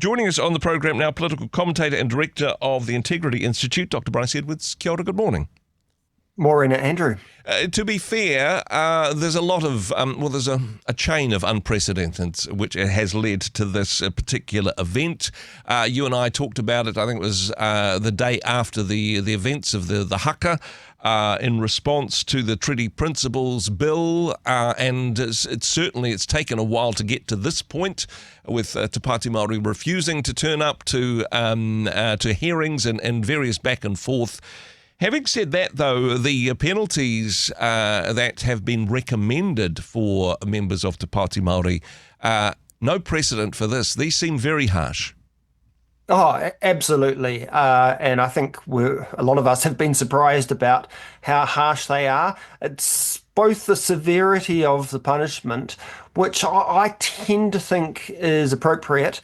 Joining us on the program now, political commentator and director of the Integrity Institute, Dr. Bryce Edwards. Kia ora, good morning. Morning, Andrew. To be fair, there's a lot of, there's a chain of unprecedented which has led to this particular event. You and I talked about it, I think it was the day after the events of the haka, in response to the Treaty Principles Bill, and it's taken a while to get to this point, with Te Pāti Māori refusing to turn up to hearings and various back and forth. Having said that, though, the penalties that have been recommended for members of Te Pāti Māori, no precedent for this. These seem very harsh. Oh, absolutely. And I think a lot of us have been surprised about how harsh they are. It's both the severity of the punishment, which I tend to think is appropriate,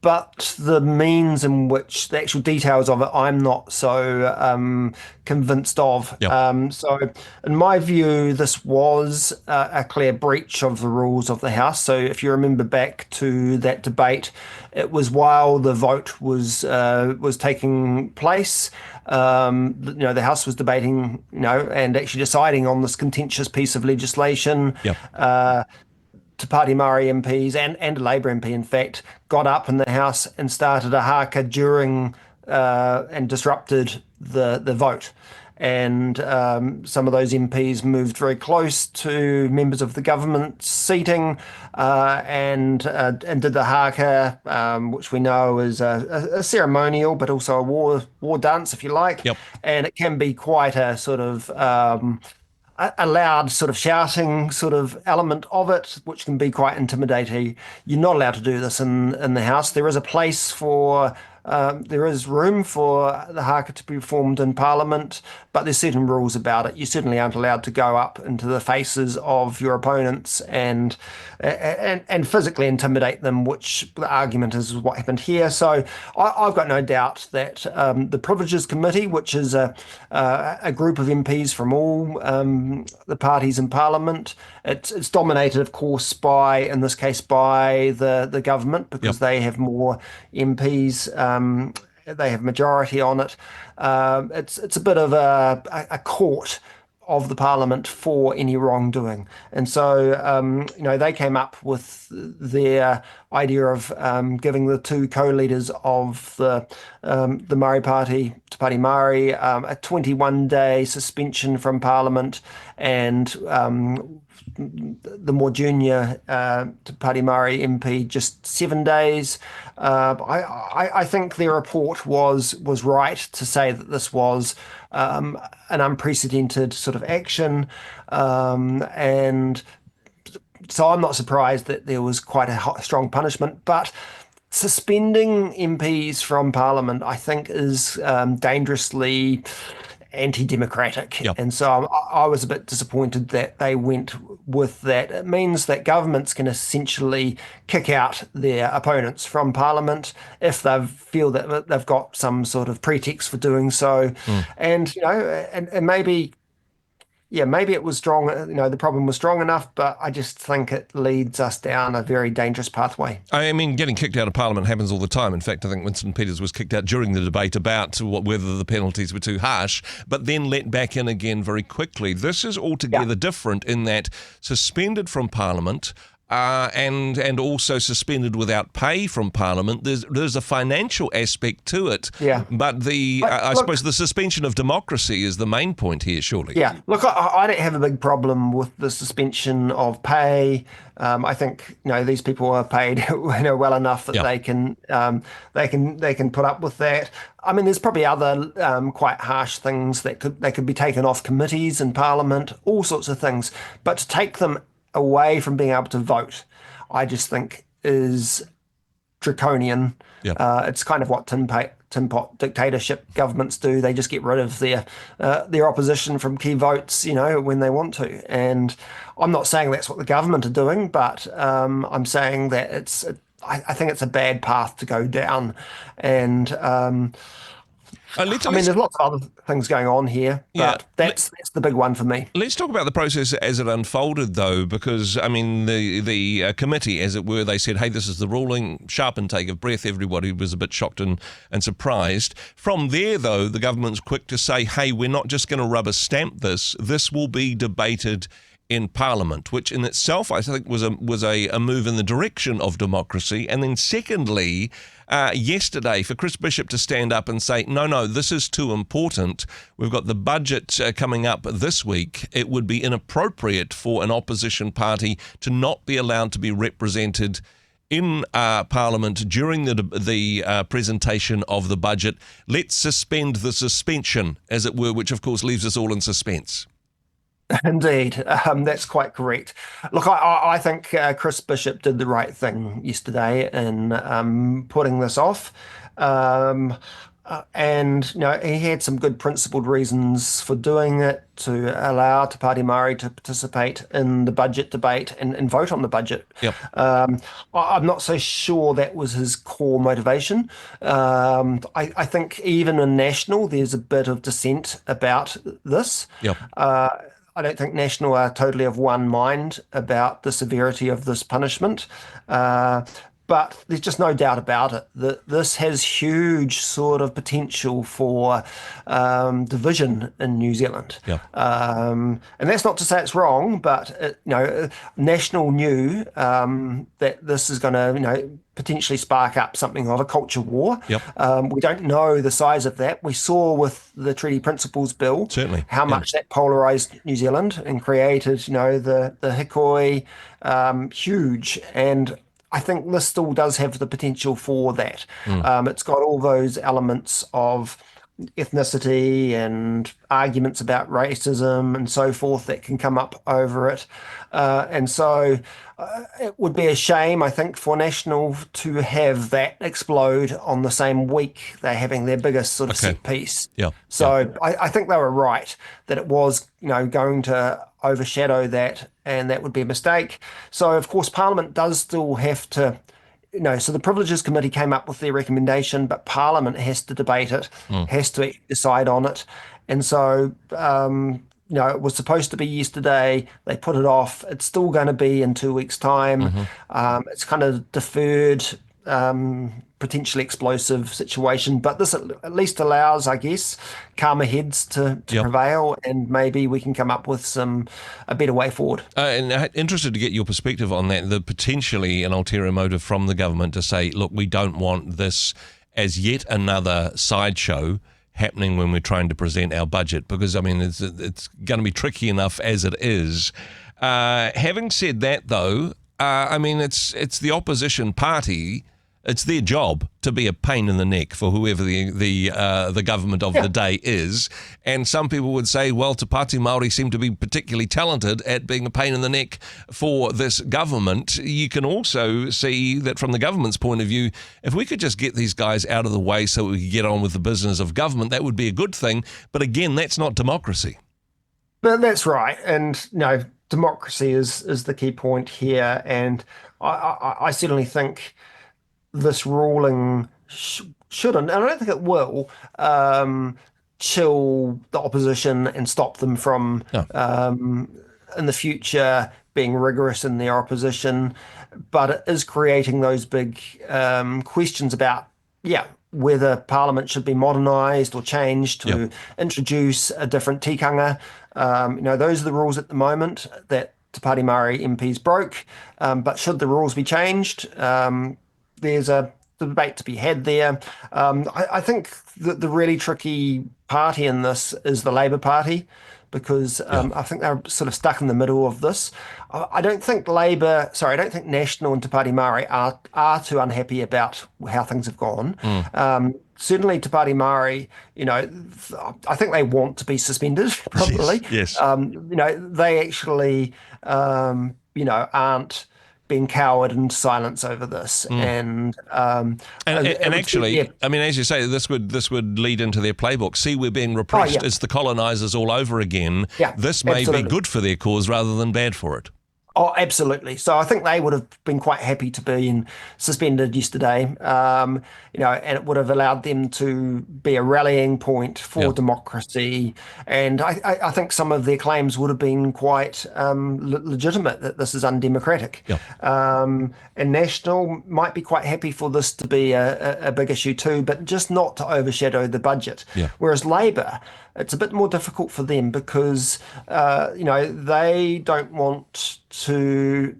but the means in which the actual details of it, I'm not so convinced of. Yep. So in my view, this was a clear breach of the rules of the House. So if you remember back to that debate, it was while the vote was taking place. The House was debating, and actually deciding on this contentious piece of legislation. Yep. Te Pāti Māori MPs and a Labour MP, in fact, got up in the House and started a haka during and disrupted the vote. And some of those MPs moved very close to members of the government seating and did the haka, which we know is a ceremonial, but also a war dance, if you like. Yep. And it can be quite a sort of a loud sort of shouting sort of element of it, which can be quite intimidating. You're not allowed to do this in the House. There is a place there is room for the haka to be performed in Parliament, but there's certain rules about it. You certainly aren't allowed to go up into the faces of your opponents and physically intimidate them, which the argument is what happened here. So I've got no doubt that the Privileges Committee, which is a group of MPs from all the parties in Parliament, it's dominated, of course, in this case, by the government, because Yep. they have more MPs. They have majority on it. It's a bit of a court of the Parliament for any wrongdoing. And so, they came up with their idea of giving the two co-leaders of the Maori Party, Te Pāti Māori, a 21-day suspension from Parliament, and the more junior Te Pāti Māori MP just 7 days. I think their report was right to say that this was an unprecedented sort of action, and so I'm not surprised that there was quite a strong punishment. But suspending MPs from Parliament, I think, is dangerously anti-democratic. Yep. And so I was a bit disappointed that they went with that. It means that governments can essentially kick out their opponents from Parliament if they feel that they've got some sort of pretext for doing so. And and maybe it was strong, the problem was strong enough, but I just think it leads us down a very dangerous pathway. I mean, getting kicked out of Parliament happens all the time. In fact, I think Winston Peters was kicked out during the debate about whether the penalties were too harsh, but then let back in again very quickly. This is altogether different in that suspended from Parliament, and also suspended without pay from Parliament. There's a financial aspect to it. Yeah. But I suppose the suspension of democracy is the main point here, surely. Yeah. Look, I don't have a big problem with the suspension of pay. I think these people are paid well enough that they can put up with that. I mean, there's probably other quite harsh things that could be taken off committees in Parliament, all sorts of things. But to take them away from being able to vote, I just think is draconian. Yep. It's kind of what tin pot dictatorship governments do. They just get rid of their opposition from key votes, when they want to. And I'm not saying that's what the government are doing, but I'm saying that I think it's a bad path to go down. And There's lots of other things going on here, but that's the big one for me. Let's talk about the process as it unfolded, though, because, the committee, as it were, they said, hey, this is the ruling, sharp intake of breath. Everybody was a bit shocked and surprised. From there, though, the government's quick to say, hey, we're not just going to rubber stamp this. This will be debated in Parliament, which in itself I think was a move in the direction of democracy. And then secondly, yesterday for Chris Bishop to stand up and say, no, this is too important. We've got the budget coming up this week. It would be inappropriate for an opposition party to not be allowed to be represented in Parliament during the presentation of the budget. Let's suspend the suspension, as it were, which of course leaves us all in suspense. Indeed, that's quite correct. Look, I think Chris Bishop did the right thing yesterday in putting this off. And he had some good principled reasons for doing it, to allow Te Pāti Māori to participate in the budget debate and vote on the budget. Yep. I'm not so sure that was his core motivation. I think even in National, there's a bit of dissent about this. Yep. I don't think National are totally of one mind about the severity of this punishment. But there's just no doubt about it that this has huge sort of potential for division in New Zealand. Yeah. And that's not to say it's wrong, but National knew that this is going to potentially spark up something of a culture war. Yep. We don't know the size of that. We saw with the Treaty Principles Bill certainly how much that polarised New Zealand and created the hikoi huge. And I think this still does have the potential for that. It's got all those elements of ethnicity and arguments about racism and so forth that can come up over it. And so it would be a shame, I think, for National to have that explode on the same week they're having their biggest sort of set piece. Yeah. So I think they were right that it was, going to overshadow that, and that would be a mistake. So, of course, Parliament does still have to, so the Privileges Committee came up with their recommendation, but Parliament has to debate it, has to decide on it. And so, it was supposed to be yesterday. They put it off. It's still going to be in 2 weeks' time. It's kind of deferred, potentially explosive situation. But this at least allows, I guess, calmer heads to prevail, and maybe we can come up with a better way forward. And interested to get your perspective on that, the potentially an ulterior motive from the government to say, look, we don't want this as yet another sideshow happening when we're trying to present our budget, because it's going to be tricky enough as it is. Having said that, though, it's the opposition party. It's their job to be a pain in the neck for whoever the government of the day is. And some people would say, well, Te Pāti Māori seem to be particularly talented at being a pain in the neck for this government. You can also see that from the government's point of view, if we could just get these guys out of the way so we could get on with the business of government, that would be a good thing. But again, that's not democracy. But that's right. And democracy is the key point here. And I certainly think this ruling shouldn't, and I don't think it will, chill the opposition and stop them from, in the future, being rigorous in their opposition. But it is creating those big questions about, whether Parliament should be modernised or changed to introduce a different tikanga. Those are the rules at the moment that Te Pāti Māori MPs broke. But should the rules be changed? There's a debate to be had there. I think that the really tricky party in this is the Labour Party, because I think they're sort of stuck in the middle of this. I don't think National and Te Pāti Māori are too unhappy about how things have gone. Certainly Te Pāti Māori, I think they want to be suspended, probably. Yes. They actually, aren't being cowed in silence over this. And actually, as you say, this would lead into their playbook. See, we're being repressed as the colonisers all over again. Yeah, this may be good for their cause rather than bad for it. Oh, absolutely. So I think they would have been quite happy to be suspended yesterday, and it would have allowed them to be a rallying point for Yeah. democracy. And I think some of their claims would have been quite legitimate, that this is undemocratic. Yeah. And National might be quite happy for this to be a big issue too, but just not to overshadow the budget. Yeah. Whereas Labour, it's a bit more difficult for them because, they don't want to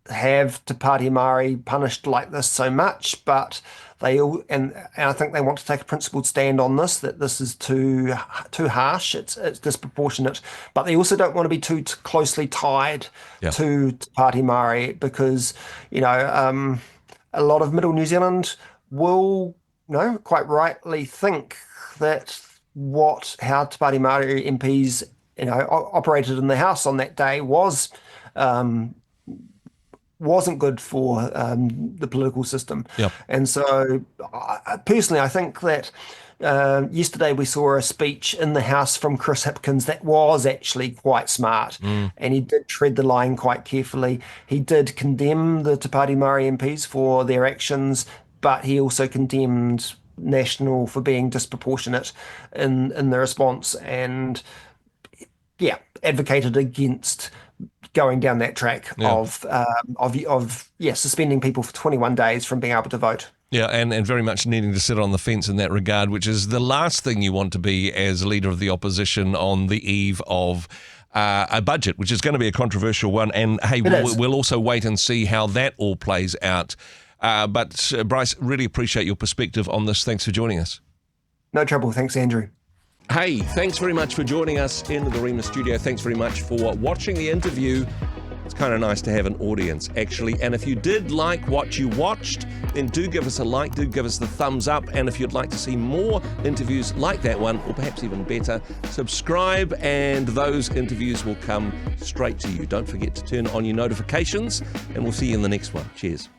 have Te Pāti Māori punished like this so much, but and I think they want to take a principled stand on this, that this is too harsh, it's disproportionate, but they also don't want to be too closely tied to Te Pāti Māori because, a lot of Middle New Zealand will, quite rightly think that how Te Pāti Māori MPs, operated in the House on that day wasn't good for the political system. Yep. And so, personally, I think that yesterday we saw a speech in the House from Chris Hipkins that was actually quite smart, and he did tread the line quite carefully. He did condemn the Te Pāti Māori MPs for their actions, but he also condemned National for being disproportionate in the response, and advocated against going down that track of suspending people for 21 days from being able to vote. Yeah, and very much needing to sit on the fence in that regard, which is the last thing you want to be as leader of the opposition on the eve of a budget, which is going to be a controversial one. And hey, we'll also wait and see how that all plays out. But Bryce, really appreciate your perspective on this. Thanks for joining us. No trouble. Thanks, Andrew. Hey, thanks very much for joining us in the Rhema studio. Thanks very much for watching the interview. It's kind of nice to have an audience, actually. And if you did like what you watched, then do give us a like, do give us the thumbs up. And if you'd like to see more interviews like that one, or perhaps even better, subscribe and those interviews will come straight to you. Don't forget to turn on your notifications, and we'll see you in the next one. Cheers.